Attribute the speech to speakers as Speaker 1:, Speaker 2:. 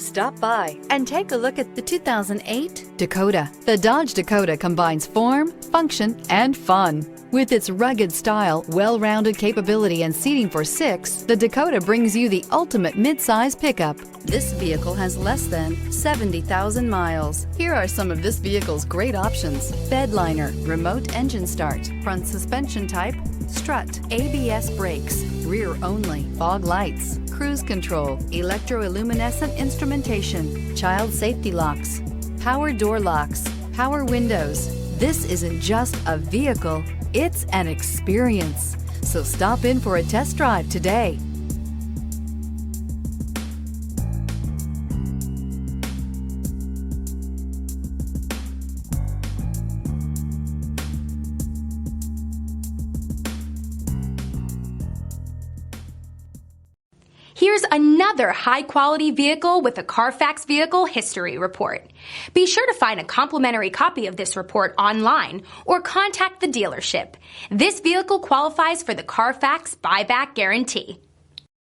Speaker 1: Stop by and take a look at the 2008 Dakota. The Dodge Dakota combines form, function, and fun. With its rugged style, well-rounded capability, and seating for 6, the Dakota brings you the ultimate midsize pickup. This vehicle has less than 70,000 miles. Here are some of this vehicle's great options: bedliner, remote engine start, front suspension type, strut, ABS brakes, rear only, fog lights, cruise control, electroluminescent instrumentation, child safety locks, power door locks, power windows. This isn't just a vehicle, it's an experience. So stop in for a test drive today.
Speaker 2: Here's another high-quality vehicle with a Carfax Vehicle History Report. Be sure to find a complimentary copy of this report online or contact the dealership. This vehicle qualifies for the Carfax Buyback Guarantee.